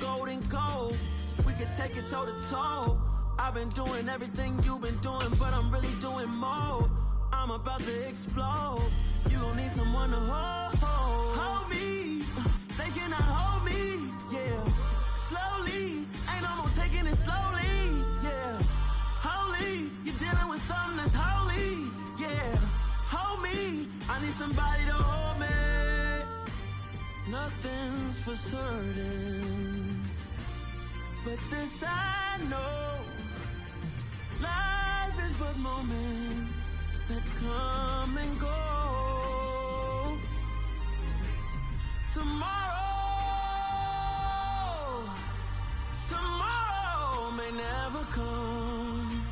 golden gold. We can take it toe to toe. I've been doing everything you've been doing, but I'm really doing more. I'm about to explode. You gon' need someone to hold me. They cannot hold me, yeah. Slowly, ain't no more taking it slowly, yeah. Holy, you're dealing with something that's holy, yeah. Hold me, I need somebody to hold me. Nothing's for certain, but this I know. Life is but moments that come and go. Tomorrow may never come,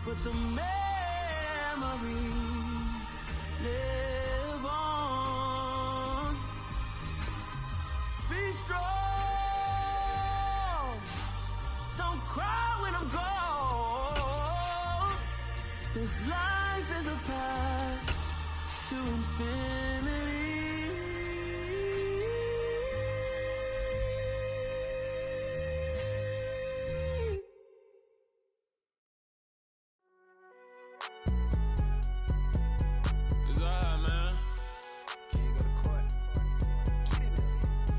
but the memories live on. Be strong, don't cry when I'm gone. This life is a path to infinity. It's alright, man. Can you go to court? Get it now.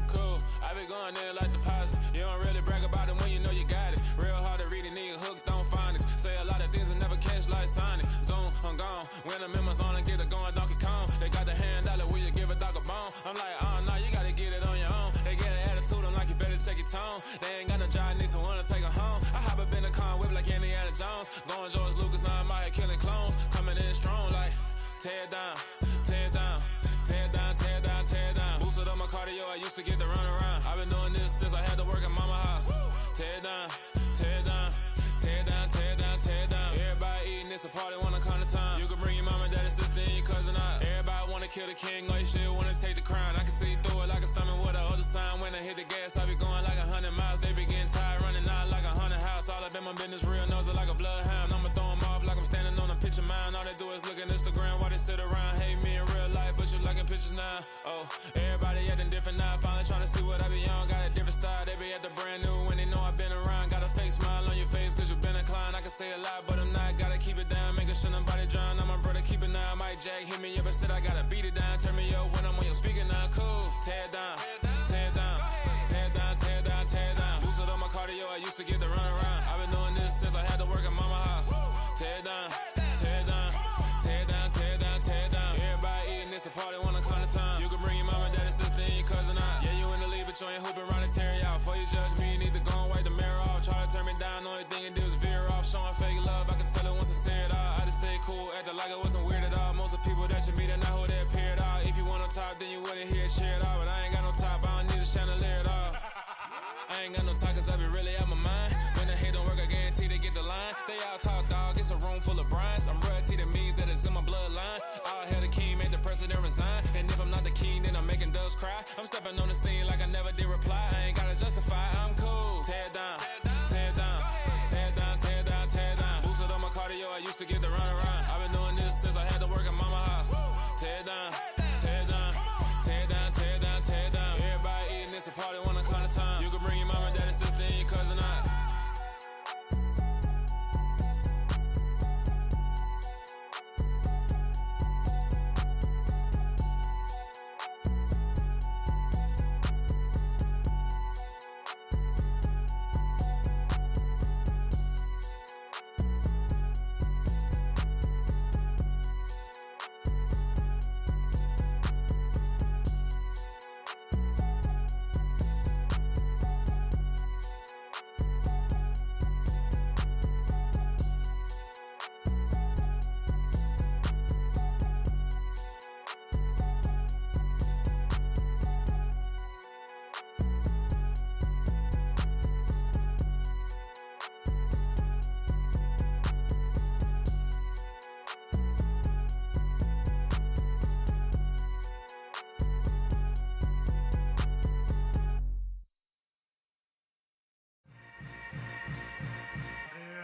Cool, I be going there like deposit. You don't really brag about it when you know you got it. Real hard to read it, nigga hooked on phonics. Say a lot of things and never catch like Sonic. Zone, I'm gone. When I'm in my zone and get it going Donkey Kong. They got the hand dollar, will you give a dog a bone? I'm like, oh no, you gotta get it on your own. They get an attitude, I'm like, you better check your tone. They ain't got no job, need someone to take her home. I hop up in the car, whip like Indiana Jones. Going George Lucas, now I'm out here killing clones. Coming in strong like, tear it down, tear it down. Tear it down, tear it down, tear it down. Boosted up my cardio, I used to get to run around. I've been doing this since I had to work at mama house. Tear it down, tear it down, tear it down, tear it down, tear it down. Everybody eating, it's a party, wanna come to time. You can bring your mama, daddy, sister, and your cousin out. Everybody wanna kill the king, or you shit wanna take the crown. I can see through it like a stomach with a other sign. When I hit the gas, I be going like 100 miles. They be getting tired, running out like 100 house. All up in my business, real nose like a bloodhound. I'ma throw 'em off like I'm standing on a picture mine. All they do is look at Instagram while they sit around. Hate me in real life, but you liking pictures now. Oh, everybody acting different now. Finally trying to see what I be on. Got a different style, they be at the brand new when they know I've been around. Got a fake smile on your face cause you been inclined. I can say a lot, but I'm not. Gotta keep it down, making sure nobody drown. I'm my brother, keep it now. Mike Jack hit me up and said I gotta beat it down. Turn me up when I'm on your speaker now. Cool, tear it down, tear it down, tear it down, tear it down, tear it down. Boosted up my cardio, I used to get to run around. I've been doing this since I had to work at mama house. Tear it down, tear it down, tear it down, tear it down, tear it down. Everybody eating, it's a party, wanna come to time. You can bring your mama, daddy, sister, and your cousin out. Yeah, you in the lead, but you ain't hooping around and tear it out. Before you judge me, you need to go and wipe the mirror off. Try to turn me down, only thing you do is veer off. Showing fake love, I can tell it once I say it all. I just stay cool, acting like I wasn't weird at all. Most of the people that you meet are not who they appear at all. If you want on top, then you wouldn't hear it cheer at all. But I ain't got no top, I don't need a chandelier at all. I ain't got no talk cause I be really out my mind. When the hate don't work, I guarantee they get the line. They all talk dog, it's a room full of brines. I'm royalty, that means that it's in my bloodline. All hail the king, made the president resign. And if I'm not the king, then I'm making doves cry. I'm stepping on the scene like I never did reply. I ain't gotta justify, I'm cool. Tear it down, tear it down, tear it down, tear it down, tear it down. Boosted up my cardio, I used to get to run around. I've been doing this since I had to work at mama house. Tear it down, tear it down, tear it down, tear it down, tear it down. Everybody eating, it's a party, wanna come to time. You can bring your mama, daddy, sister, and your cousin out.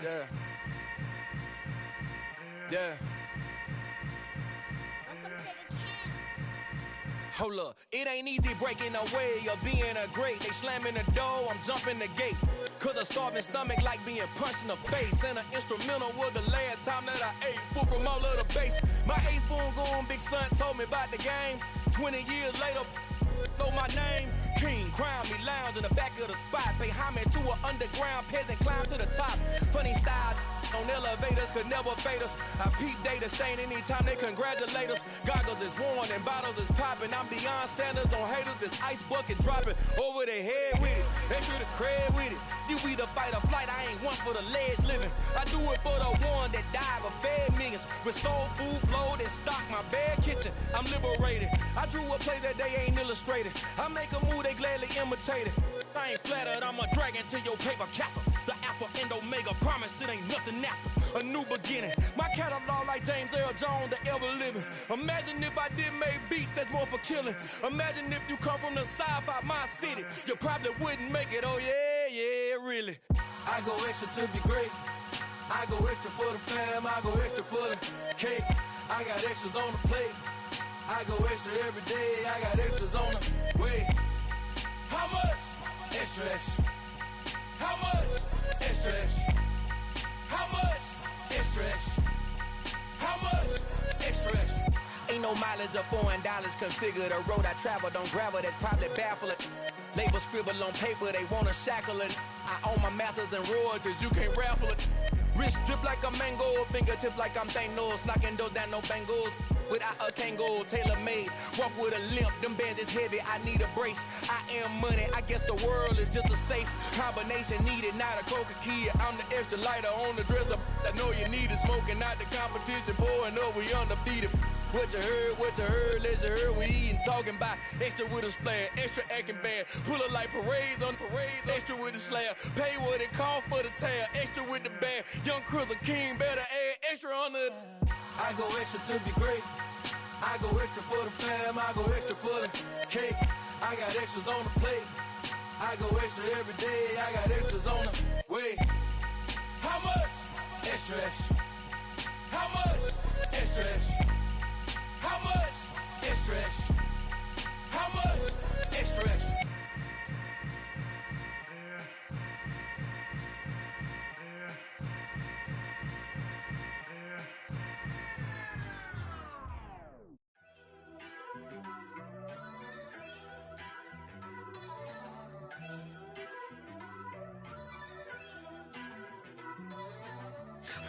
Yeah. Yeah. Welcome to the camp. Hold up, it ain't easy breaking away or being a great. They slamming the door, I'm jumping the gate. Cause a starving stomach like being punched in the face. And an instrumental was the last time that I ate. Food from all of the base. My A-spoon going, big son told me about the game. 20 years later, know my name. King, crown me, lounge in the back of the spot. Pay homage to an underground peasant, climb to the top. Funny style on elevators could never fade us. I peep data stain anytime they congratulate us. Goggles is worn and bottles is popping. I'm beyond Sanders on haters, this ice bucket dropping over their head with it. Extra the cred with it. You either fight or flight, I ain't one for the ledge living. I do it for the one that died but fed millions. With soul food flowed and stocked my bare kitchen. I'm liberated. I drew a play that they ain't illustrated. I make a move, they gladly imitate it. I ain't flattered, I'm a dragon to your paper castle. The Alpha and Omega, promise it ain't nothing after. A new beginning. My catalog like James Earl Jones, the ever living. Imagine if I did make beats that's more for killing. Imagine if you come from the sci-fi, my city. You probably wouldn't make it, oh yeah, really. I go extra to be great. I go extra for the fam, I go extra for the cake. I got extras on the plate. I go extra every day, I got extras on the way. How much? Extra, extra. How much? Extra, extra. How much? Extra, extra. How much? Extra, extra. Ain't no mileage of $4 configure the road I travel. Don't gravel that probably baffle it. Label scribble on paper, they wanna shackle it. I own my masters and royalties, you can't raffle it. Wrist drip like a mango, fingertips like I'm Thanos. Knocking those down, no bangles. Without a Kango, tailor-made. Walk with a limp, them bands is heavy, I need a brace. I am money, I guess the world is just a safe combination needed, not a coca key. I'm the extra lighter on the dresser. I know you need it, smoking out the competition, pouring up, we undefeated. What you heard, let's you heard, we eating, talking about extra with a splash, extra acting bad, pull it like parades on parades, extra with the slab, pay what it cost for the tab, extra with the bag, young Chris a king, better add extra on the... I go extra to be great. I go extra for the fam, I go extra for the cake. I got extras on the plate. I go extra every day, I got extras on the way. How much? Extra, extra. How much? Extra, extra. How much? Extra, extra. How much? Extra, extra.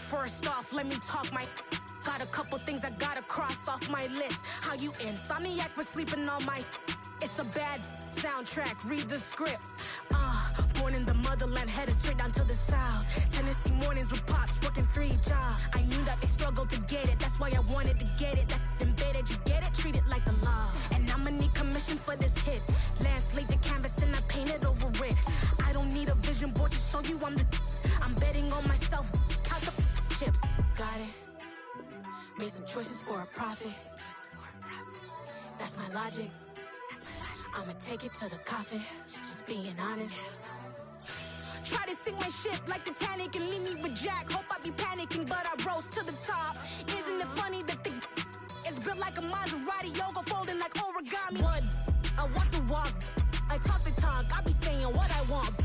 First off, let me talk my... Got a couple things I gotta cross off my list. How you insomniac for sleeping on my... It's a bad soundtrack, read the script. Born in the motherland, headed straight down to the south. Tennessee mornings with pops, working 3 jobs. I knew that they struggled to get it, that's why I wanted to get it. That embedded, you get it, treat it like the law. And I'ma need commission for this hit. Lance laid the canvas and I painted over it. I don't need a vision board to show you I'm the... I'm betting on myself, count the chips. Got it. Made some choices for a profit. That's my logic. I'ma take it to the coffin. Just being honest. Try to sink my ship like Titanic and leave me with Jack. Hope I be panicking, but I rose to the top. Isn't it funny that the is built like a Maserati, yoga folding like origami? What? I walk the walk, I talk the talk. I be saying what I want.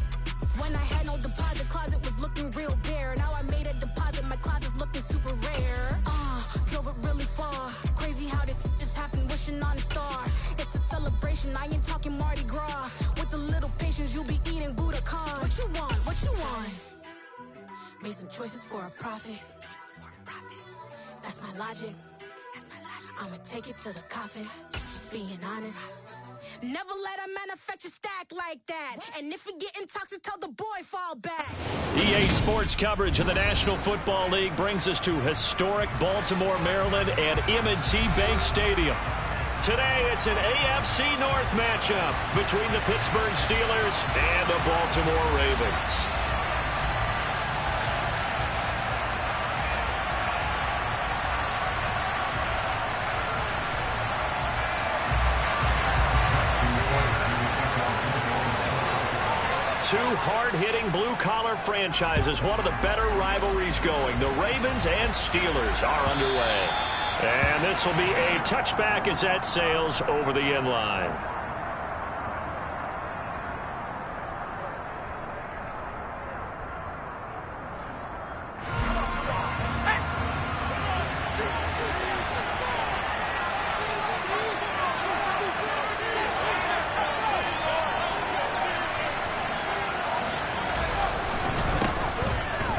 When I had no deposit, closet was looking real bare. Now I made a deposit, my closet's looking super rare. Drove it really far. Crazy how did just happen, wishing on a star. It's a celebration, I ain't talking Mardi Gras. With a little patience, you'll be eating Buddha card. What you want? What you want? Made some choices for a profit. That's my logic. I'ma take it to the coffin. Just being honest. Never let a manufacture stack like that. And if we getting toxic, tell the boy fall back. EA Sports coverage of the National Football League brings us to historic Baltimore, Maryland and M&T Bank Stadium. Today, it's an AFC North matchup between the Pittsburgh Steelers and the Baltimore Ravens. Two hard-hitting blue-collar franchises, one of the better rivalries going. The Ravens and Steelers are underway. And this will be a touchback as that sails over the end line.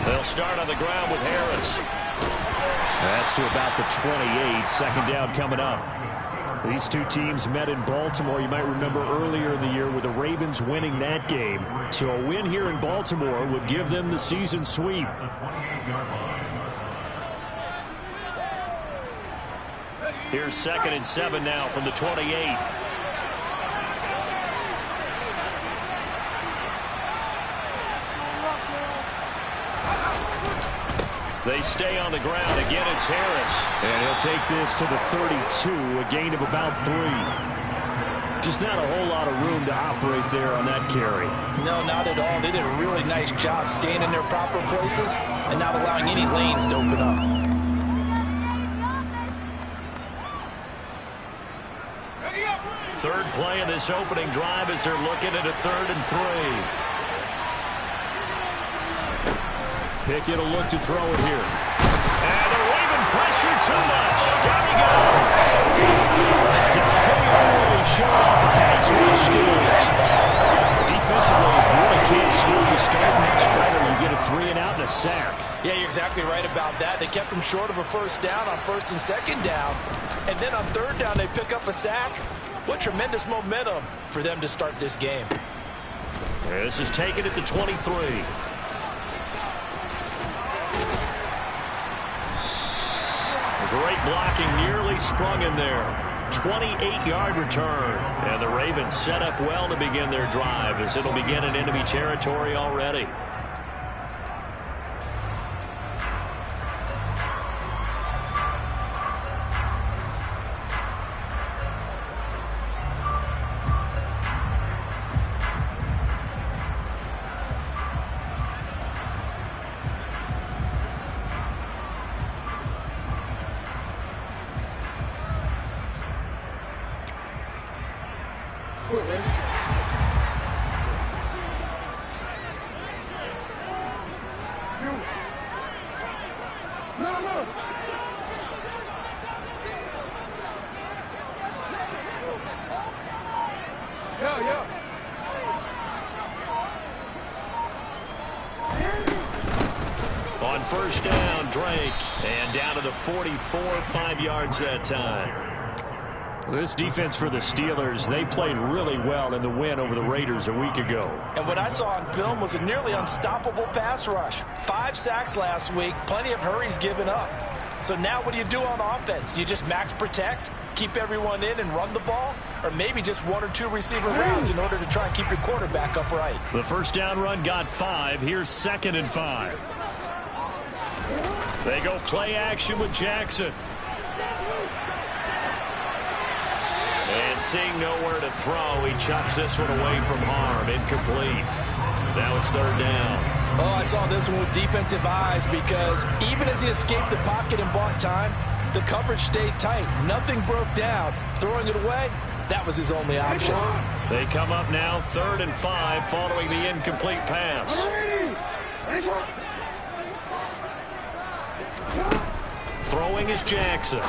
They'll start on the ground with Harris. That's to about the 28. Second down coming up. These two teams met in Baltimore. You might remember earlier in the year with the Ravens winning that game. So a win here in Baltimore would give them the season sweep. Here's 2nd and 7 now from the 28. They stay on the ground. Again, it's Harris. And he'll take this to the 32, a gain of about 3. Just not a whole lot of room to operate there on that carry. No, not at all. They did a really nice job staying in their proper places and not allowing any lanes to open up. Third play of this opening drive as they're looking at a 3rd and 3. Pickett will look to throw it here. And the Raven pressure too much. Down he goes. Delphine really showing off the pass rush skills. Defensively, you really can't score the start much better. You get a 3 and out and a sack. Yeah, you're exactly right about that. They kept him short of a first down on 1st and 2nd down. And then on 3rd down, they pick up a sack. What tremendous momentum for them to start this game. This is taken at the 23. Great blocking, nearly sprung in there. 28-yard return. And the Ravens set up well to begin their drive as it'll begin in enemy territory already. On 1st down, Drake. And down to the 44, 5 yards that time. This defense for the Steelers, they played really well in the win over the Raiders a week ago. And what I saw on film was a nearly unstoppable pass rush. 5 sacks last week, plenty of hurries given up. So now what do you do on offense? You just max protect, keep everyone in and run the ball? Or maybe just 1 or 2 receiver routes in order to try and keep your quarterback upright? The first down run got 5. Here's 2nd and 5. They go play action with Jackson. And seeing nowhere to throw, he chucks this one away from harm. Incomplete. Now it's 3rd down. Oh, I saw this one with defensive eyes because even as he escaped the pocket and bought time, the coverage stayed tight. Nothing broke down. Throwing it away, that was his only option. They come up now 3rd and 5 following the incomplete pass. Throwing is Jackson.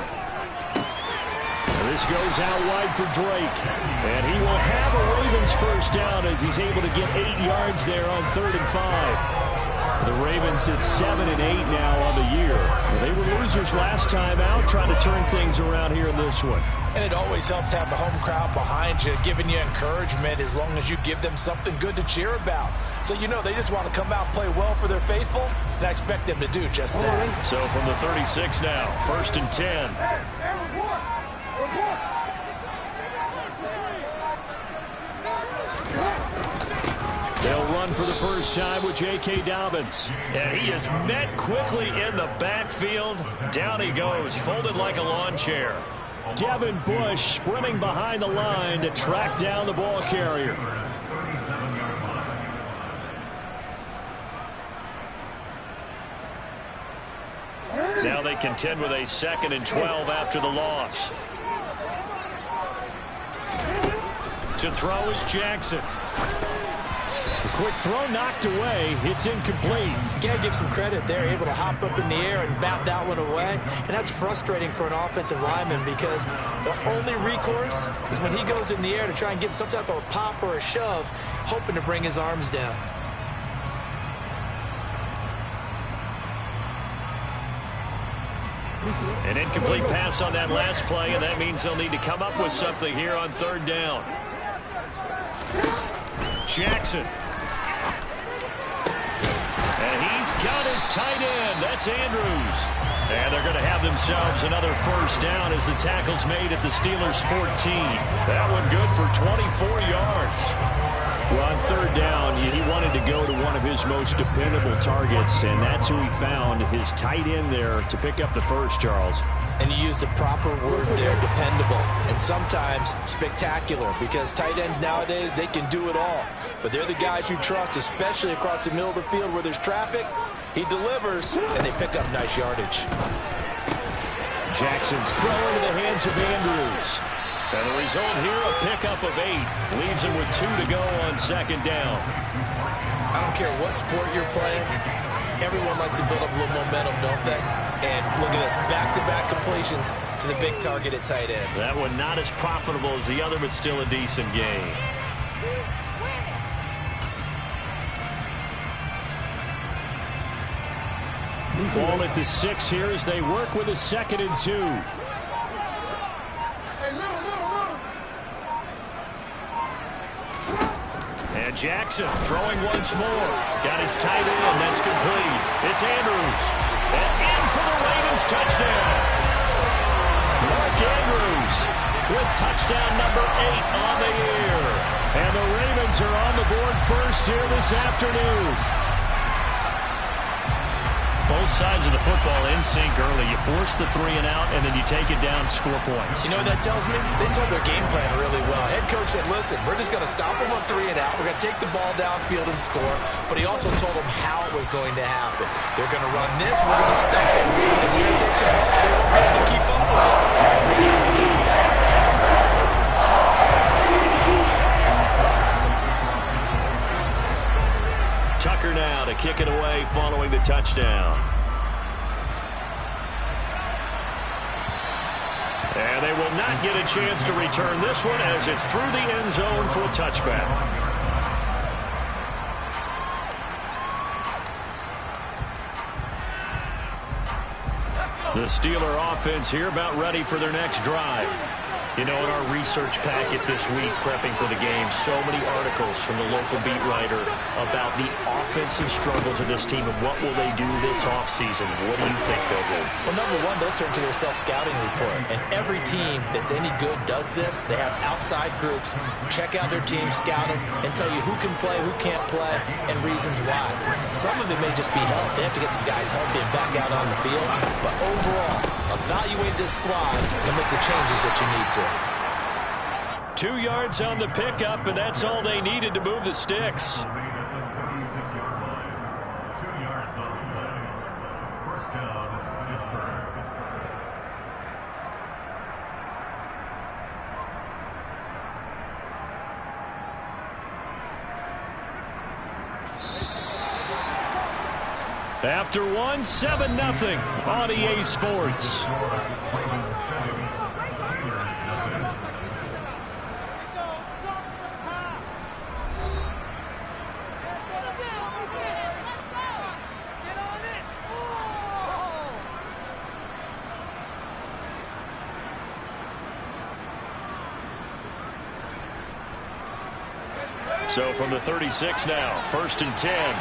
This goes out wide for Drake. And he will have a Ravens first down as he's able to get 8 yards there on 3rd and 5. The Ravens at 7 and 8 now on the year. They were losers last time out, trying to turn things around here in this one. And it always helps to have the home crowd behind you, giving you encouragement as long as you give them something good to cheer about. So you know they just want to come out and play well for their faithful, and I expect them to do just that. So from the 36 now, 1st and 10. They'll run for the first time with J.K. Dobbins. And he is met quickly in the backfield. Down he goes, folded like a lawn chair. Devin Bush sprinting behind the line to track down the ball carrier. Now they they contend with a 2nd and 12 after the loss. To throw is Jackson. A quick throw knocked away. It's incomplete. You got to give some credit there. Able to hop up in the air and bat that one away. And that's frustrating for an offensive lineman because the only recourse is when he goes in the air to try and get some type of a pop or a shove, hoping to bring his arms down. An incomplete pass on that last play, and that means they'll need to come up with something here on 3rd down. Jackson. And he's got his tight end. That's Andrews. And they're going to have themselves another 1st down as the tackle's made at the Steelers' 14. That one good for 24 yards. Well, on 3rd down, he wanted to go to one of his most dependable targets, and that's who he found, his tight end there, to pick up the first, Charles. And you use the proper word there, dependable, and sometimes spectacular, because tight ends nowadays, they can do it all. But they're the guys you trust, especially across the middle of the field where there's traffic. He delivers, and they pick up nice yardage. Jackson's throw into the hands of Andrews. And the result here, a pickup of 8. Leaves him with 2 to go on 2nd down. I don't care what sport you're playing. Everyone likes to build up a little momentum, don't they? And look at this, back-to-back completions to the big target at tight end. That one not as profitable as the other, but still a decent gain. Ball at the 6 here as they work with a 2nd and 2. And Jackson throwing once more. Got his tight end. That's complete. It's Andrews. And in for the Ravens touchdown. Mark Andrews with touchdown number 8 on the year. And the Ravens are on the board first here this afternoon. Both sides of the football in sync early. You force the 3 and out, and then you take it down, score points. You know what that tells me? They sold their game plan really well. Head coach said, listen, we're just going to stop them on 3 and out. We're going to take the ball downfield and score. But he also told them how it was going to happen. They're going to run this. We're going to stop it. And we're going to take the ball. They won't be able to keep up with us. They got it done. Tucker now to kick it away following the touchdown. And they will not get a chance to return this one as it's through the end zone for a touchback. The Steeler offense here about ready for their next drive. You know, in our research packet this week, prepping for the game, so many articles from the local beat writer about the offensive struggles of this team and what will they do this offseason. What do you think they'll do? Well, number one, they'll turn to their self-scouting report. And every team that's any good does this. They have outside groups, check out their team, scout them, and tell you who can play, who can't play, and reasons why. Some of it may just be health. They have to get some guys healthy and back out on the field. But overall, evaluate this squad and make the changes that you need to. 2 yards on the pickup, and that's all they needed to move the sticks. 2 yards on the play. First down, Pittsburgh. After one, 7-0 on EA Sports. So from the 36 now, 1st and 10.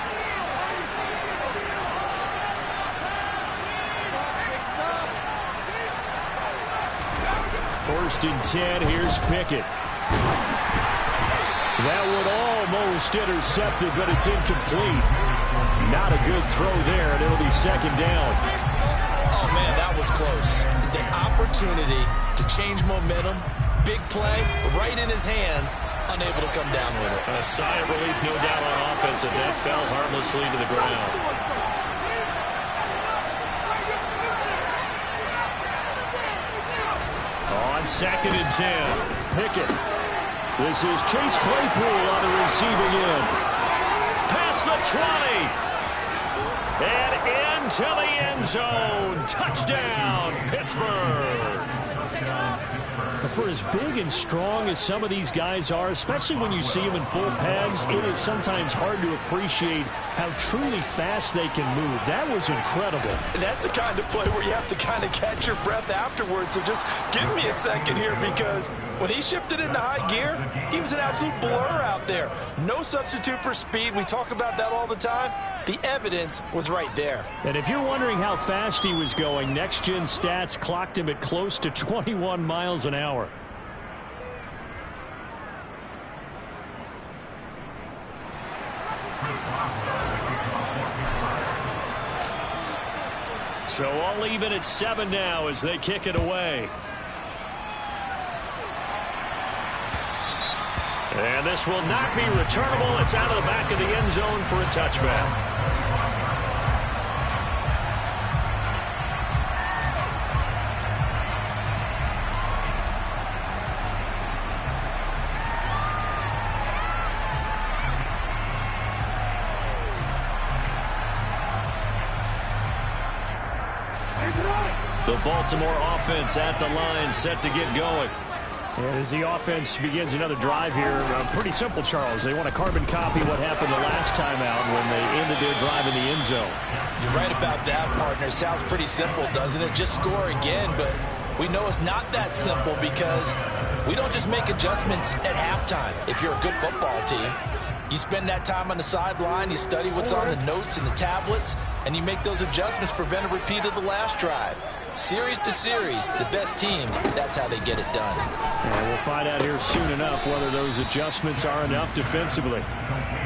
First and 10, here's Pickett. That would almost intercept it, but it's incomplete. Not a good throw there, and it'll be 2nd down. Oh, man, that was close. The opportunity to change momentum, big play, right in his hands, unable to come down with it. A sigh of relief, no doubt, on offense, and that fell harmlessly to the ground. on 2nd and 10. Pickett. This is Chase Claypool on the receiving end. Past the 20. And into the end zone. Touchdown, Pittsburgh. For as big and strong as some of these guys are, especially when you see them in full pads, it is sometimes hard to appreciate how truly fast they can move. That was incredible. And that's the kind of play where you have to kind of catch your breath afterwards. So just give me a second here, because when he shifted into high gear, he was an absolute blur out there. No substitute for speed. We talk about that all the time. The evidence was right there. And if you're wondering how fast he was going, Next Gen Stats clocked him at close to 21 miles an hour. So all even at 7 now as they kick it away. And this will not be returnable. It's out of the back of the end zone for a touchback. The Baltimore offense at the line, set to get going. And as the offense begins another drive here, pretty simple, Charles. They want to carbon copy what happened the last time out when they ended their drive in the end zone. You're right about that, partner. Sounds pretty simple, doesn't it? Just score again, but we know it's not that simple because we don't just make adjustments at halftime. If you're a good football team, you spend that time on the sideline, you study what's on the notes and the tablets, and you make those adjustments, prevent a repeat of the last drive. Series to series, the best teams, that's how they get it done. And we'll find out here soon enough whether those adjustments are enough defensively.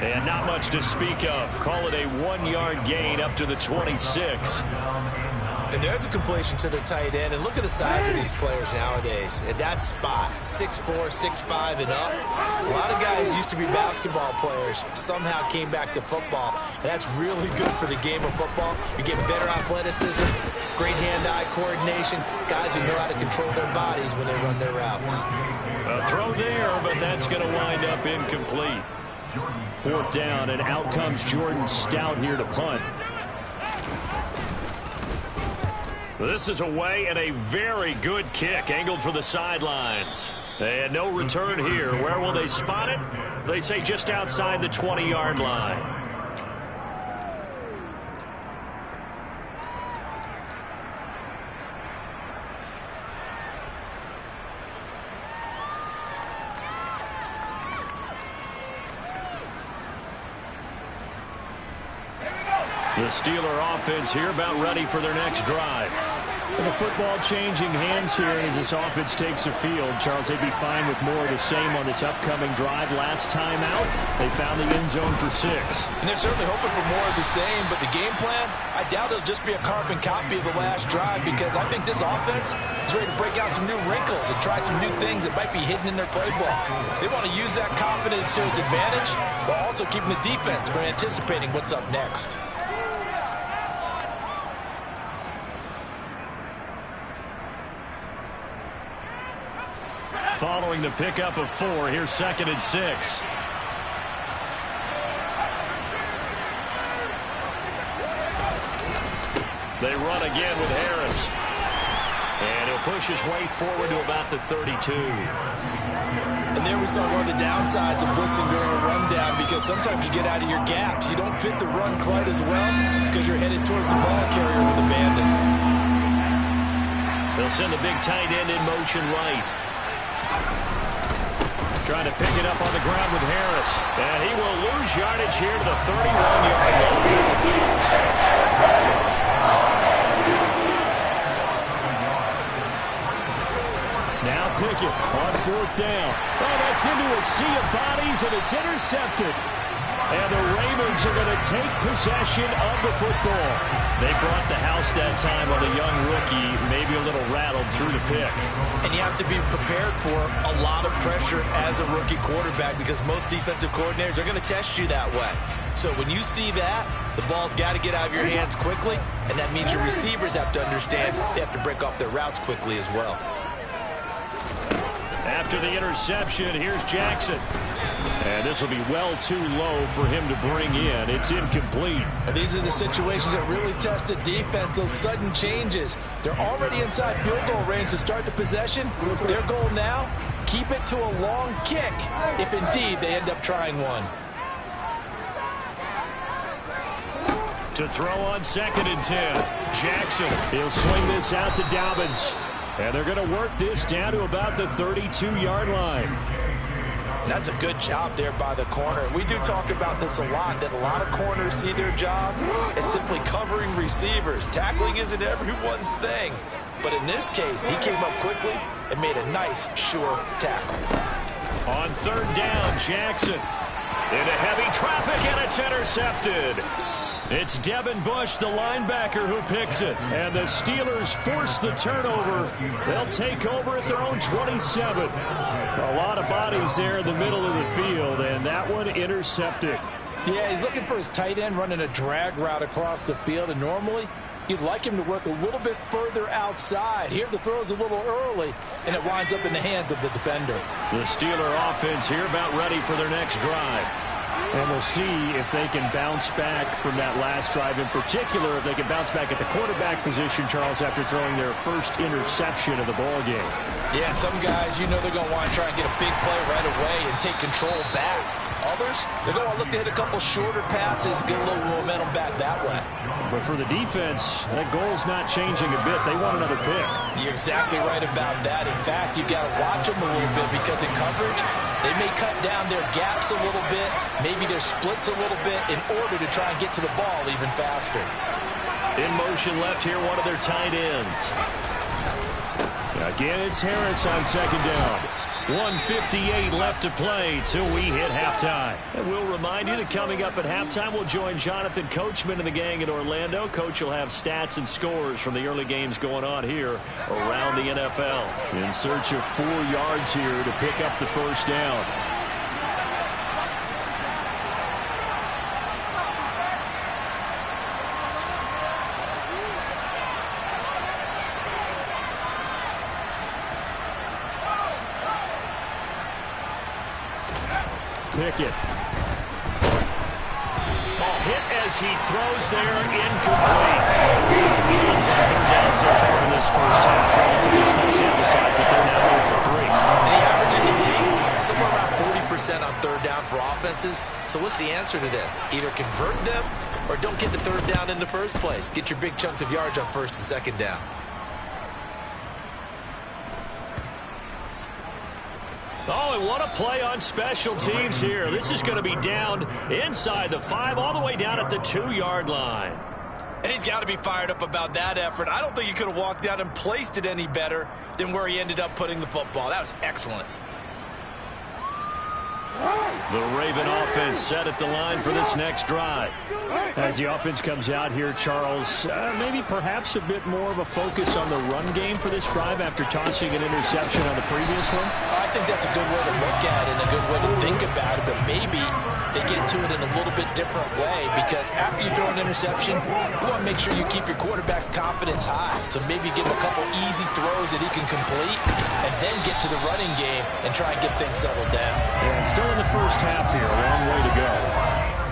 And not much to speak of. Call it a 1-yard gain up to the 26. And there's a completion to the tight end. And look at the size of these players nowadays. At that spot, 6'4", 6'5", and up. A lot of guys used to be basketball players, somehow came back to football. And that's really good for the game of football. You get better athleticism, great hand-eye coordination, guys who know how to control their bodies when they run their routes. A throw there, but that's going to wind up incomplete. 4th down, and out comes Jordan Stout here to punt. This is away, and a very good kick angled for the sidelines. And no return here. Where will they spot it? They say just outside the 20-yard line. The Steeler offense here about ready for their next drive. And the football changing hands here as this offense takes the field. Charles, they'd be fine with more of the same on this upcoming drive. Last time out, they found the end zone for 6. And they're certainly hoping for more of the same, but the game plan, I doubt it'll just be a carbon copy of the last drive, because I think this offense is ready to break out some new wrinkles and try some new things that might be hidden in their playbook. They want to use that confidence to its advantage, while also keeping the defense from anticipating what's up next. Following the pickup of 4, here's 2nd and 6. They run again with Harris. And he'll push his way forward to about the 32. And there we saw one of the downsides of blitzing during a rundown, because sometimes you get out of your gaps. You don't fit the run quite as well because you're headed towards the ball carrier with abandon. They'll send the big tight end in motion right. Trying to pick it up on the ground with Harris. And he will lose yardage here to the 31-yard line. Now Pickett on 4th down. Oh, that's into a sea of bodies, and it's intercepted. And the Ravens are going to take possession of the football. They brought the house that time on a young rookie, maybe a little rattled through the pick. And you have to be prepared for a lot of pressure as a rookie quarterback, because most defensive coordinators are going to test you that way. So when you see that, the ball's got to get out of your hands quickly, and that means your receivers have to understand they have to break off their routes quickly as well. after the interception. Here's Jackson. And this will be well too low for him to bring in. It's incomplete. And these are the situations that really test the defense, those sudden changes. They're already inside field goal range to start the possession. Their goal now, keep it to a long kick, if indeed they end up trying one. To throw on 2nd and 10. Jackson, he'll swing this out to Dobbins. And they're going to work this down to about the 32-yard line. That's a good job there by the corner. We do talk about this a lot, that a lot of corners see their job as simply covering receivers. Tackling isn't everyone's thing. But in this case, he came up quickly and made a nice, sure tackle. On 3rd down, Jackson. Into heavy traffic, and it's intercepted. It's Devin Bush, the linebacker, who picks it. And the Steelers force the turnover. They'll take over at their own 27. A lot of bodies there in the middle of the field, and that one intercepted. Yeah, he's looking for his tight end running a drag route across the field, and normally you'd like him to work a little bit further outside. Here the throw's a little early, and it winds up in the hands of the defender. The Steeler offense here about ready for their next drive. And we'll see if they can bounce back from that last drive. In particular, if they can bounce back at the quarterback position, Charles, after throwing their first interception of the ball game. Yeah, and some guys, you know they're going to want to try and get a big play right away and take control back. Others, they're going to look to hit a couple shorter passes, get a little momentum back that way. But for the defense, that goal's not changing a bit. They want another pick. You're exactly right about that. In fact, you've got to watch them a little bit because in coverage, they may cut down their gaps a little bit, maybe their splits a little bit in order to try and get to the ball even faster. In motion left here, one of their tight ends. Again, it's Harris on 2nd down. 1:58 left to play till we hit halftime. And we'll remind you that coming up at halftime, we'll join Jonathan Coachman and the gang in Orlando. Coach will have stats and scores from the early games going on here around the NFL. In search of 4 yards here to pick up the first down. Pickett. Ball hit as he throws there, incomplete. Cleveland's on 3rd down so far in this first half. Relatively small sample size, but they're now 0 for 3. And the average in the league, somewhere around 40% on 3rd down for offenses. So what's the answer to this? Either convert them or don't get the 3rd down in the first place. Get your big chunks of yards on 1st and 2nd down. Oh, and what a play on special teams here. This is going to be down inside the 5, all the way down at the 2-yard line. And he's got to be fired up about that effort. I don't think he could have walked down and placed it any better than where he ended up putting the football. That was excellent. The Raven offense set at the line for this next drive. As the offense comes out here, Charles, maybe perhaps a bit more of a focus on the run game for this drive after tossing an interception on the previous one? I think that's a good way to look at it and a good way to think about it, but maybe they get to it in a little bit different way because after you throw an interception, you want to make sure you keep your quarterback's confidence high. So maybe give him a couple easy throws that he can complete and then get to the running game and try and get things settled down. Yeah, it's still in the first half here. A long way to go.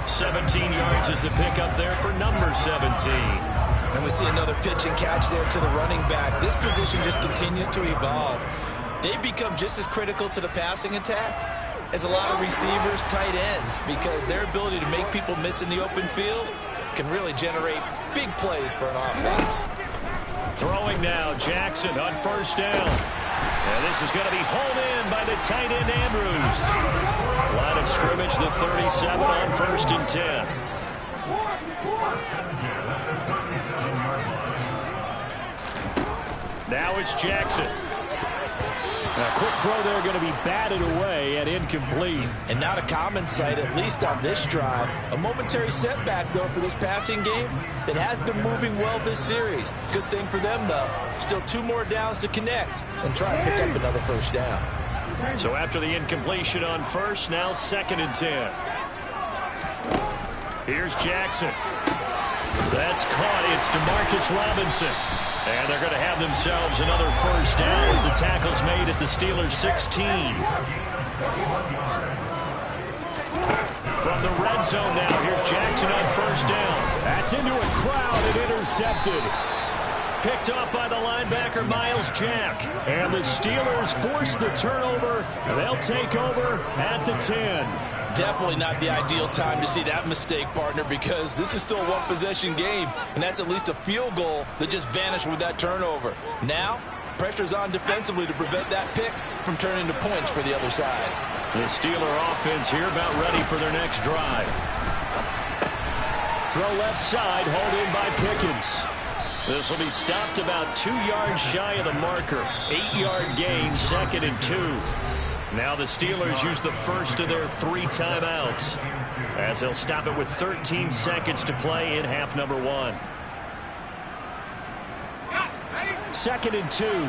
17 yards is the pickup there for number 17. And we see another pitch and catch there to the running back. This position just continues to evolve. They become just as critical to the passing attack as a lot of receivers, tight ends, because their ability to make people miss in the open field can really generate big plays for an offense. Throwing now, Jackson on 1st down. And this is going to be hauled in by the tight end Andrews. Line of scrimmage, the 37 on 1st and 10. Now it's Jackson. A quick throw there going to be batted away and incomplete. And not a common sight, at least on this drive. A momentary setback, though, for this passing game that has been moving well this series. Good thing for them, though. Still 2 more downs to connect and try and pick up another 1st down. So after the incompletion on 1st, now 2nd and 10. Here's Jackson. That's caught. It's DeMarcus Robinson. And they're going to have themselves another first down as the tackle's made at the Steelers' 16. From the red zone now, here's Jackson on first down. That's into a crowd and intercepted. Picked off by the linebacker, Miles Jack. And the Steelers force the turnover. They'll take over at the 10. Definitely not the ideal time to see that mistake, partner, because this is still a one-possession game, and that's at least a field goal that just vanished with that turnover. Now, pressure's on defensively to prevent that pick from turning into points for the other side. The Steeler offense here about ready for their next drive. Throw left side, hauled in by Pickens. This will be stopped about 2 yards shy of the marker. 8-yard gain, 2nd and 2. Now the Steelers use the first of their 3 timeouts as they'll stop it with 13 seconds to play in half number 1. 2nd and 2.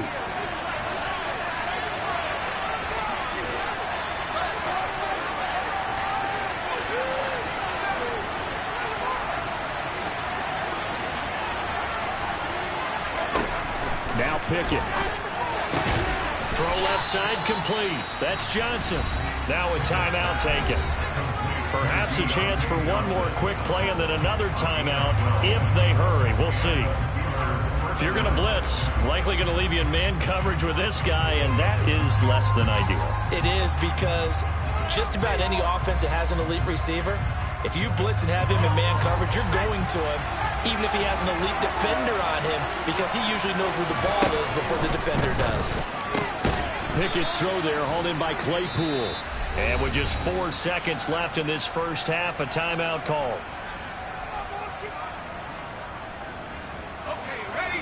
Now Pickett. Throw left side complete. That's Johnson. Now a timeout taken. Perhaps a chance for one more quick play and then another timeout if they hurry. We'll see. If you're going to blitz, likely going to leave you in man coverage with this guy, and that is less than ideal. It is, because just about any offense that has an elite receiver, if you blitz and have him in man coverage, you're going to him, even if he has an elite defender on him, because he usually knows where the ball is before the defender does. Pickett's throw there, hauled in by Claypool. And with just 4 seconds left in this first half, a timeout call.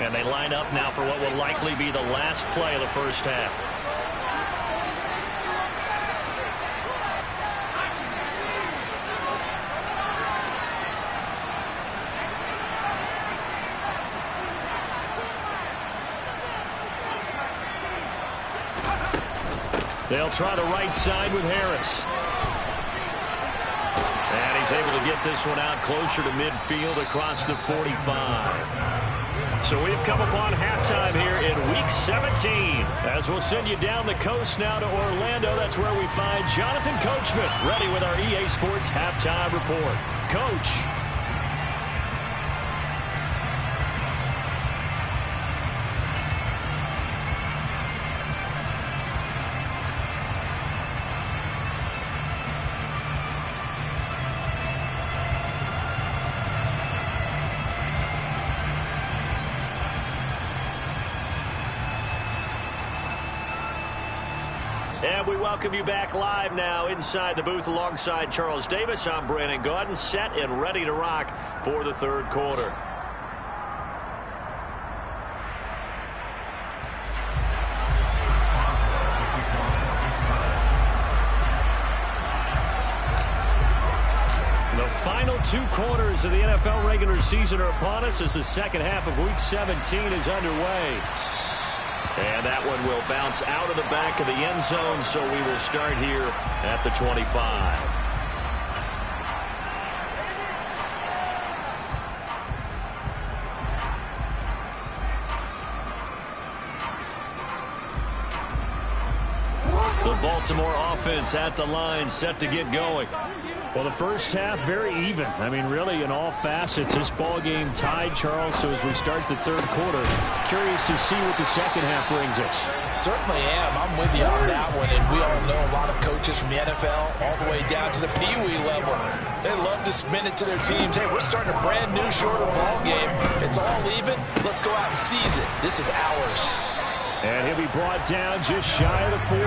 And they line up now for what will likely be the last play of the first half. They'll try the right side with Harris. And he's able to get this one out closer to midfield across the 45. So we've come upon halftime here in Week 17. As we'll send you down the coast now to Orlando. That's where we find Jonathan Coachman ready with our EA Sports Halftime Report. Coach. And we welcome you back live now inside the booth alongside Charles Davis. I'm Brandon Gaudin, set and ready to rock for the third quarter. The final 2 quarters of the NFL regular season are upon us as the second half of Week 17 is underway. And that one will bounce out of the back of the end zone, so we will start here at the 25. The Baltimore offense at the line, set to get going. Well, the first half, very even. I mean, really, in all facets, this ball game tied, Charles. So as we start the third quarter, curious to see what the second half brings us. Certainly am. I'm with you on that one. And we all know a lot of coaches from the NFL all the way down to the Pee-wee level. They love to spin it to their teams. Hey, we're starting a brand new, shorter ball game. It's all even. Let's go out and seize it. This is ours. And he'll be brought down just shy of the 40.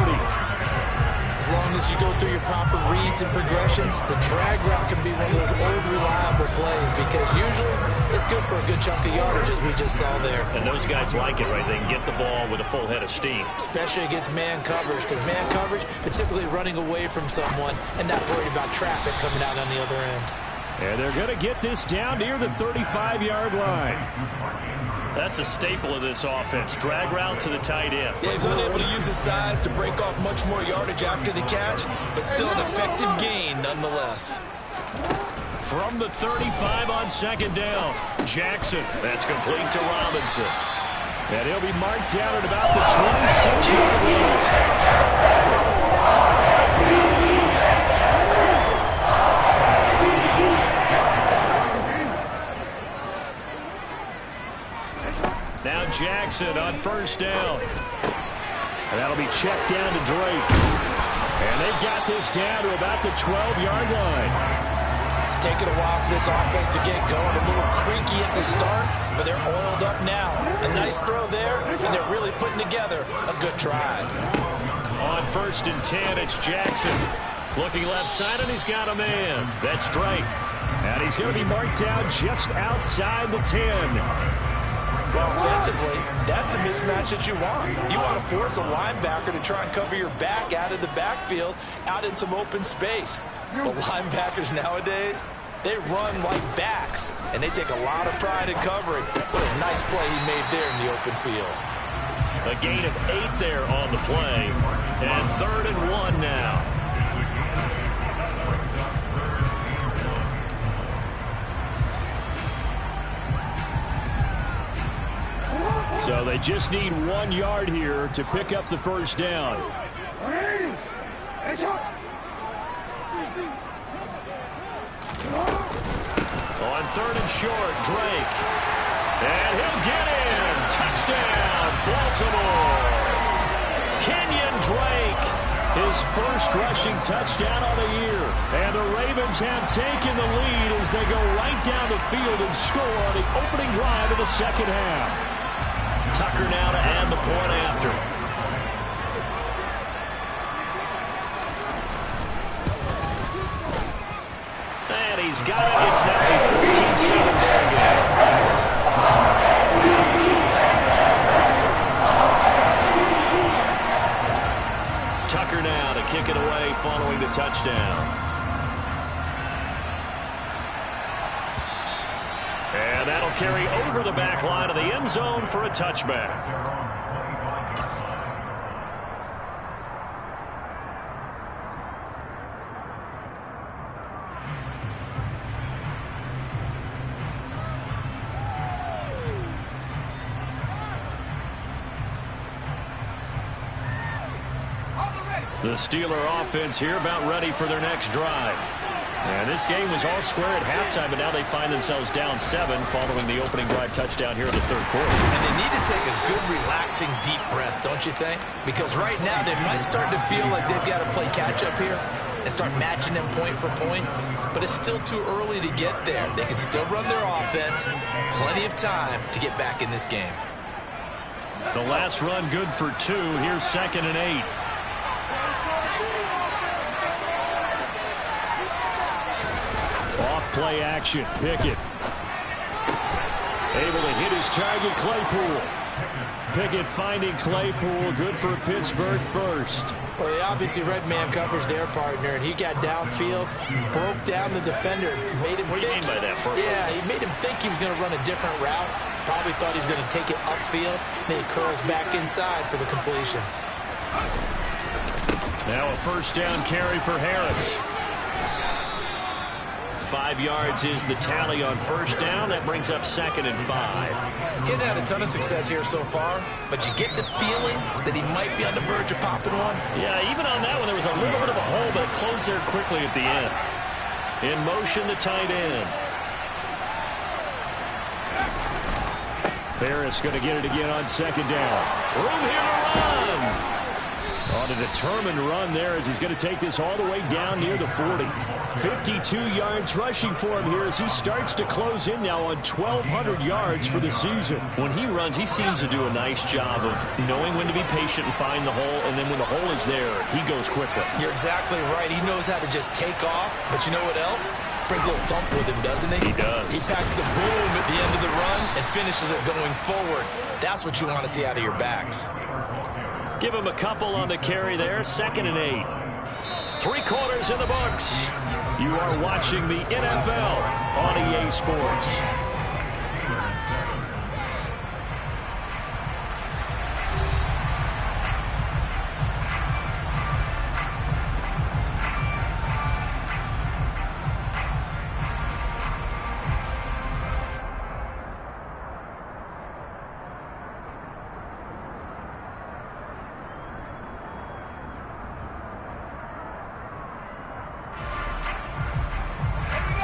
As long as you go through your proper reads and progressions, the drag route can be one of those old reliable plays because usually it's good for a good chunk of yardage, as we just saw there. And those guys like it, right? They can get the ball with a full head of steam. Especially against man coverage, because man coverage, they're typically running away from someone and not worried about traffic coming out on the other end. And they're going to get this down near the 35-yard line. That's a staple of this offense. Drag route to the tight end. Yeah, he's unable to use his size to break off much more yardage after the catch, but still an effective gain nonetheless. from the 35 on second down. Jackson, that's complete to Robinson. And he'll be marked down at about the 26-yard line. Now Jackson on first down. And that'll be checked down to Drake. And they've got this down to about the 12-yard line. It's taken a while for this offense to get going. A little creaky at the start, but they're oiled up now. A nice throw there, and they're really putting together a good drive. On 1st and 10, it's Jackson. Looking left side, and he's got a man. That's Drake. And he's going to be marked down just outside the 10. Well, offensively, that's the mismatch that you want. You want to force a linebacker to try and cover your back out of the backfield, out in some open space. But linebackers nowadays, they run like backs, and they take a lot of pride in covering. What a nice play he made there in the open field. A gain of 8 there on the play. And 3rd and 1 now. So they just need 1 yard here to pick up the first down. On 3rd and short, Drake. And he'll get in. Touchdown, Baltimore. Kenyon Drake, his first rushing touchdown of the year. And the Ravens have taken the lead as they go right down the field and score on the opening drive of the second half. Tucker now to add the point after. And he's got it. It's now a 14-7 ball game. Tucker now to kick it away following the touchdown. And that'll carry over the back line of the end zone for a touchback. The Steeler offense here about ready for their next drive. And this game was all square at halftime, but now they find themselves down 7 following the opening drive touchdown here in the 3rd quarter. And they need to take a good, relaxing, deep breath, don't you think? Because right now they might start to feel like they've got to play catch-up here and start matching them point for point. But it's still too early to get there. They can still run their offense. Plenty of time to get back in this game. The last run good for 2. Here's 2nd and 8. Play action. Pickett. Able to hit his target, Claypool. Pickett finding Claypool. Good for Pittsburgh first. Well, they obviously read man coverage their partner, and he got downfield, broke down the defender, made him What do you mean by that, Bert? Yeah, he made him think he was going to run a different route. Probably thought he was going to take it upfield. Then he curls back inside for the completion. Now a first down carry for Harris. 5 yards is the tally on first down. That brings up 2nd and 5. Getting had a ton of success here so far, but you get the feeling that he might be on the verge of popping one. Yeah, even on that one, there was a little bit of a hole, but it closed there quickly at the end. In motion, the tight end. Harris going to get it again on 2nd down. Room here to run. On a determined run there as he's going to take this all the way down near the 40. 52 yards rushing for him here as he starts to close in now on 1,200 yards for the season. When he runs, he seems to do a nice job of knowing when to be patient and find the hole, and then when the hole is there, he goes quickly. You're exactly right. He knows how to just take off, but you know what else? Brings a little thump with him, doesn't he? He does. He packs the boom at the end of the run and finishes it going forward. That's what you want to see out of your backs. Give him a couple on the carry there. 2nd and 8. 3 quarters in the books. You are watching the NFL on EA Sports.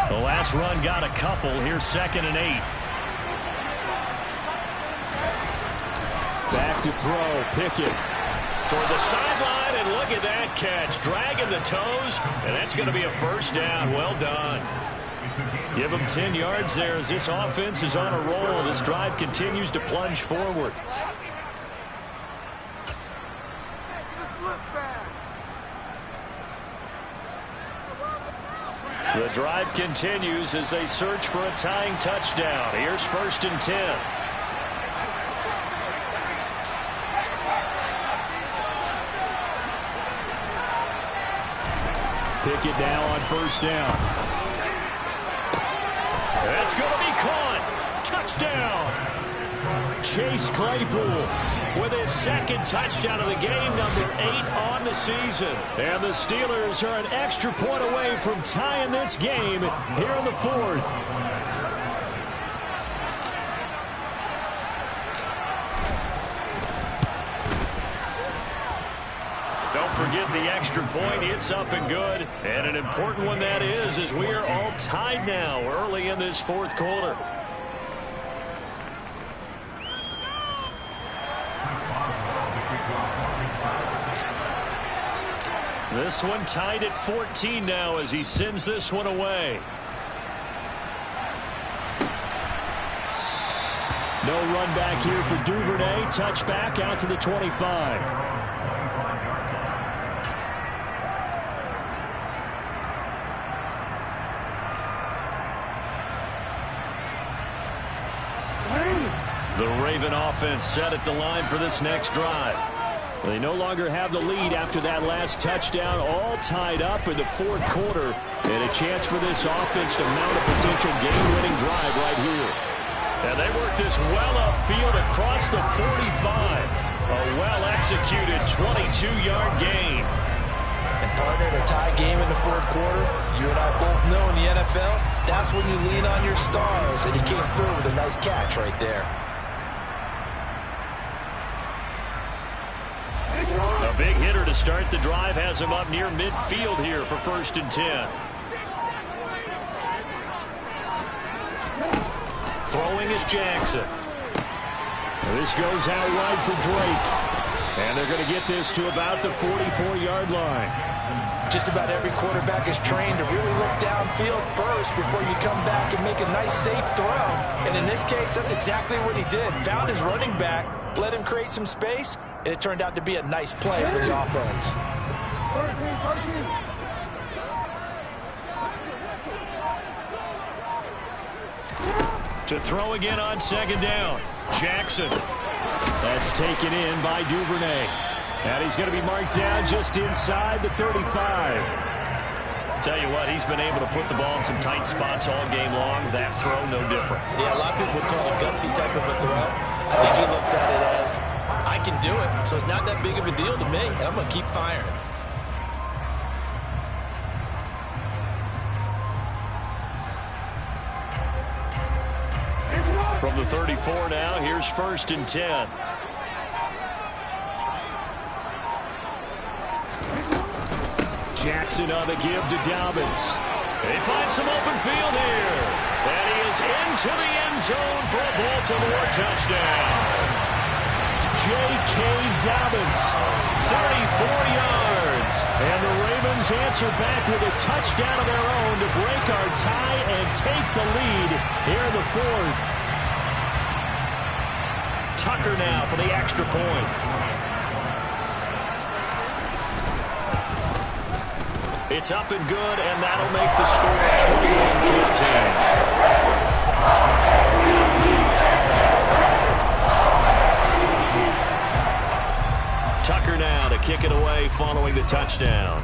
The last run got a couple. Here's 2nd and 8. Back to throw. Pickett. Toward the sideline, and look at that catch. Dragging the toes, and that's going to be a first down. Well done. Give him 10 yards there as this offense is on a roll. This drive continues to plunge forward. The drive continues as they search for a tying touchdown. Here's 1st and 10. Pickett now on 1st down. That's going to be caught. Touchdown. Chase Claypool with his 2nd touchdown of the game, number 8 on the season. And the Steelers are an extra point away from tying this game here in the 4th. Don't forget the extra point. It's up and good. And an important one that is, as we are all tied now early in this 4th quarter. This one tied at 14 now as he sends this one away. No run back here for Duvernay. Touchback out to the 25. The Raven offense set at the line for this next drive. They no longer have the lead after that last touchdown, all tied up in the 4th quarter, and a chance for this offense to mount a potential game-winning drive right here. And they work this well upfield across the 45. A well-executed 22-yard gain. And partner, in a tie game in the 4th quarter, you and I both know in the NFL, that's when you lean on your stars, and he came through with a nice catch right there. A big hitter to start the drive has him up near midfield here for 1st and 10. Throwing is Jackson. This goes out wide for Drake. And they're going to get this to about the 44-yard line. Just about every quarterback is trained to really look downfield first before you come back and make a nice, safe throw. And in this case, that's exactly what he did. Found his running back, let him create some space, and it turned out to be a nice play for the offense. To throw again on 2nd down. Jackson. That's taken in by Duvernay. And he's going to be marked down just inside the 35. Tell you what, he's been able to put the ball in some tight spots all game long. That throw, no different. Yeah, a lot of people would call it a gutsy type of a throw. I think he looks at it as, I can do it, so it's not that big of a deal to me, and I'm going to keep firing. From the 34 now, here's 1st and 10. Jackson on the give to Dobbins. They find some open field here. And he is into the end zone for a Baltimore touchdown. J.K. Dobbins, 34 yards. And the Ravens answer back with a touchdown of their own to break our tie and take the lead here in the 4th. Tucker now for the extra point. It's up and good, and that'll make the score 21-14. Tucker now to kick it away following the touchdown.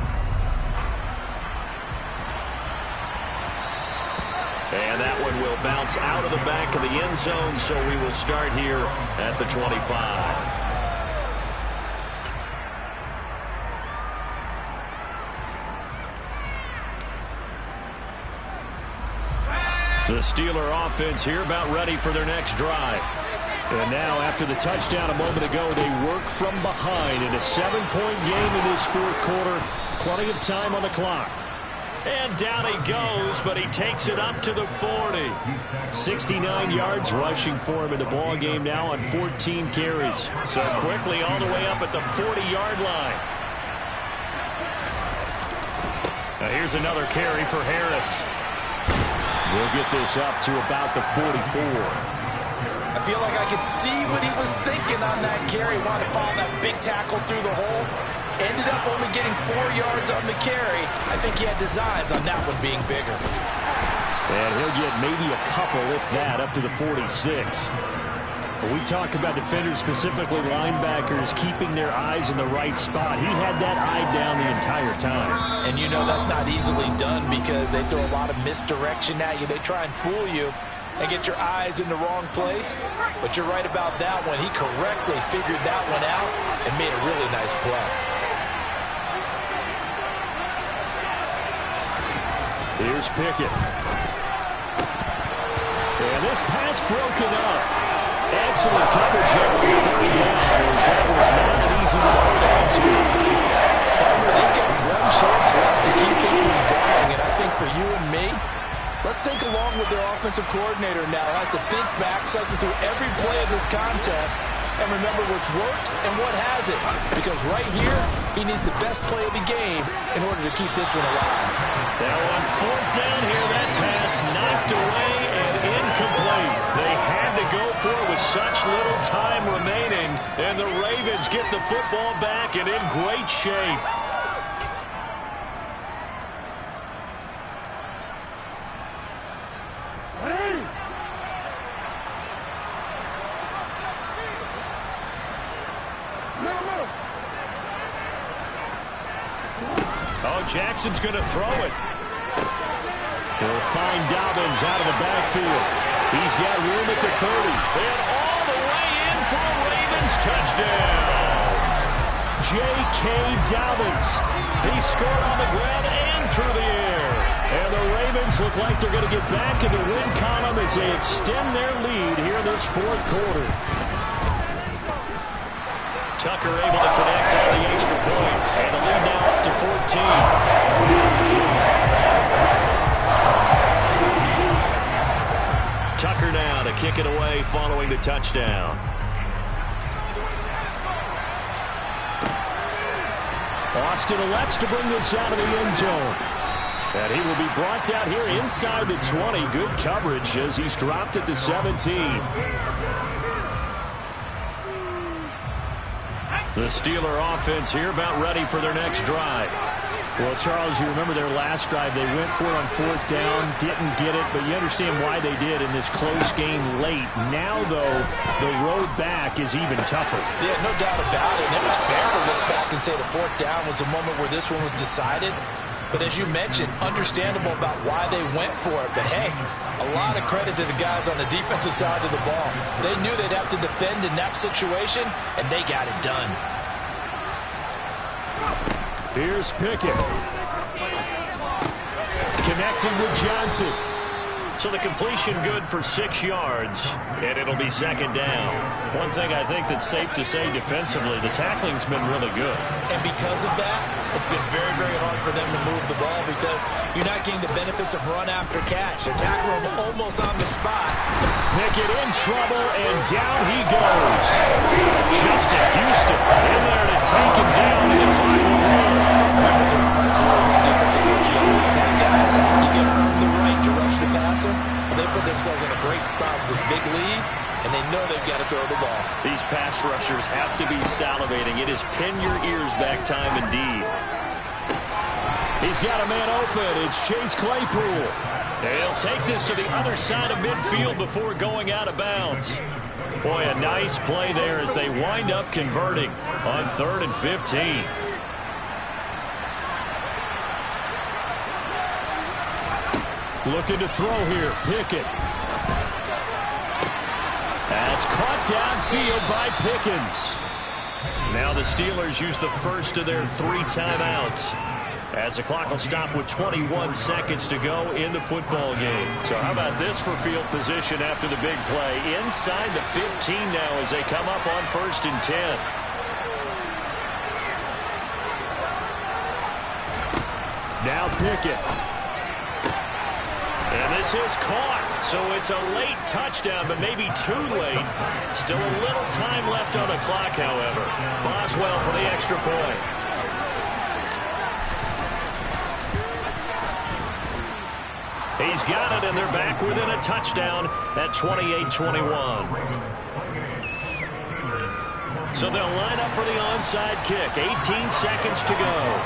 And that one will bounce out of the back of the end zone, so we will start here at the 25. The Steeler offense here about ready for their next drive. And now, after the touchdown a moment ago, they work from behind in a 7-point game in this 4th quarter. Plenty of time on the clock. And down he goes, but he takes it up to the 40. 69 yards rushing for him in the ball game now on 14 carries. So quickly all the way up at the 40-yard line. Now here's another carry for Harris. We'll get this up to about the 44. I feel like I could see what he was thinking on that carry. Wanted to follow that big tackle through the hole. Ended up only getting 4 yards on the carry. I think he had designs on that one being bigger. And he'll get maybe a couple, if that, up to the 46. When we talk about defenders, specifically linebackers, keeping their eyes in the right spot, he had that eye down the entire time. And you know that's not easily done because they throw a lot of misdirection at you. They try and fool you and get your eyes in the wrong place. But you're right about that one. He correctly figured that one out and made a really nice play. Here's Pickett. And this pass broken up. Excellent coverage there on third down, as that was not an easy one to answer. They've got one chance left to keep this one going, and I think for you and me, let's think along with their offensive coordinator now. Has to think back, cycle through every play of this contest, and remember what's worked and what hasn't. Because right here, he needs the best play of the game in order to keep this one alive. Now on fourth down here, that pass knocked away and incomplete. They had to go for it with such little time remaining, and the Ravens get the football back and in great shape. Oh, Jackson's going to throw it. He'll find Dobbins out of the backfield. He's got room at the 30. And all the way in for a Ravens touchdown. J.K. Dobbins. He scored on the ground and through the air. And the Ravens look like they're going to get back in the win column as they extend their lead here in this fourth quarter. Tucker able to connect on the extra point, and the lead now up to 14. Tucker now to kick it away following the touchdown. Austin elects to bring this out of the end zone. And he will be brought down here inside the 20. Good coverage as he's dropped at the 17. The Steeler offense here about ready for their next drive. Well, Charles, you remember their last drive. They went for it on fourth down, didn't get it, but you understand why they did in this close game late. Now, though, the road back is even tougher. Yeah, no doubt about it. And it was fair to look back and say the fourth down was the moment where this one was decided. But as you mentioned, understandable about why they went for it. But, hey, a lot of credit to the guys on the defensive side of the ball. They knew they'd have to defend in that situation, and they got it done. Here's Pickett. Connecting with Johnson. So the completion good for 6 yards, and it'll be second down. One thing I think that's safe to say defensively, the tackling's been really good. And because of that, it's been very, very hard for them to move the ball because you're not getting the benefits of run after catch. They tackle him almost on the spot. Pickett in trouble, and down he goes. Justin Houston in there to take him down, and the clock will run. Defensive coach always say, guys, you can earn the right to rush the passer. They put themselves in a great spot with this big lead, and they know they've got to throw the ball. These pass rushers have to be salivating. It is pin your ears back time indeed. He's got a man open. It's Chase Claypool. He'll take this to the other side of midfield before going out of bounds. Boy, a nice play there as they wind up converting on 3rd and 15. Looking to throw here. Pickett. That's caught downfield by Pickens. Now the Steelers use the first of their 3 timeouts, as the clock will stop with 21 seconds to go in the football game. So how about this for field position after the big play? Inside the 15 now as they come up on 1st and 10. Now Pickett. pass is caught. So it's a late touchdown, but maybe too late. Still a little time left on the clock, however. Boswell for the extra point. He's got it, and they're back within a touchdown at 28-21. So they'll line up for the onside kick. 18 seconds to go.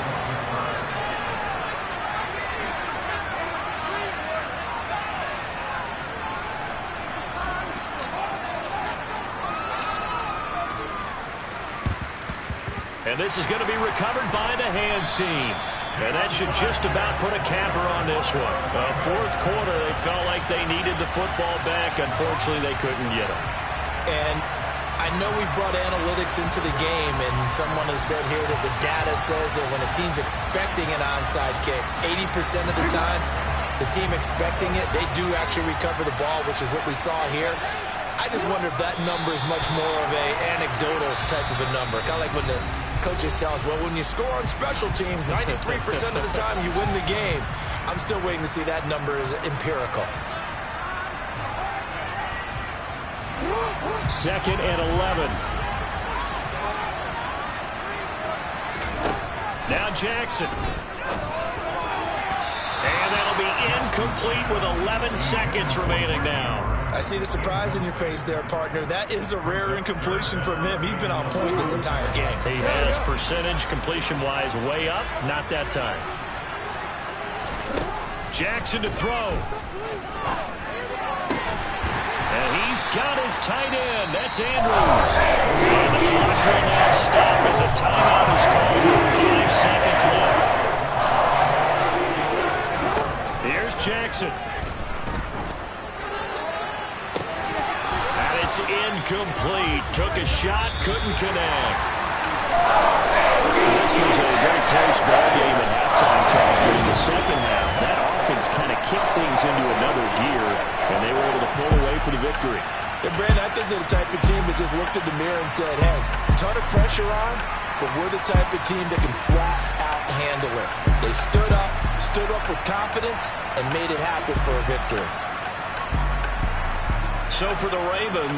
And this is going to be recovered by the hands team. And that should just about put a capper on this one. Fourth quarter, they felt like they needed the football back. Unfortunately, they couldn't get it. And I know we brought analytics into the game, and someone has said here that the data says that when a team's expecting an onside kick, 80% of the time, the team expecting it, they do actually recover the ball, which is what we saw here. I just wonder if that number is much more of a anecdotal type of a number. Kind of like when the coaches tell us, well, when you score on special teams, 93% of the time you win the game. I'm still waiting to see that number is empirical. 2nd and 11. Now Jackson. And that'll be incomplete with 11 seconds remaining now. I see the surprise in your face there, partner. That is a rare incompletion from him. He's been on point this entire game. He has percentage completion-wise way up. Not that time. Jackson to throw. And he's got his tight end. That's Andrews. And the clock will now stop as a timeout is called with 5 seconds left. Here's Jackson. And it's incomplete. Took a shot, couldn't connect. This was a very close ball game at halftime, Charles. But in the second half, that offense kind of kicked things into another gear, and they were able to pull away for the victory. And Brandon, I think they're the type of team that just looked in the mirror and said, hey, ton of pressure on, but we're the type of team that can flat out handle it. They stood up with confidence, and made it happen for a victory. So for the Ravens,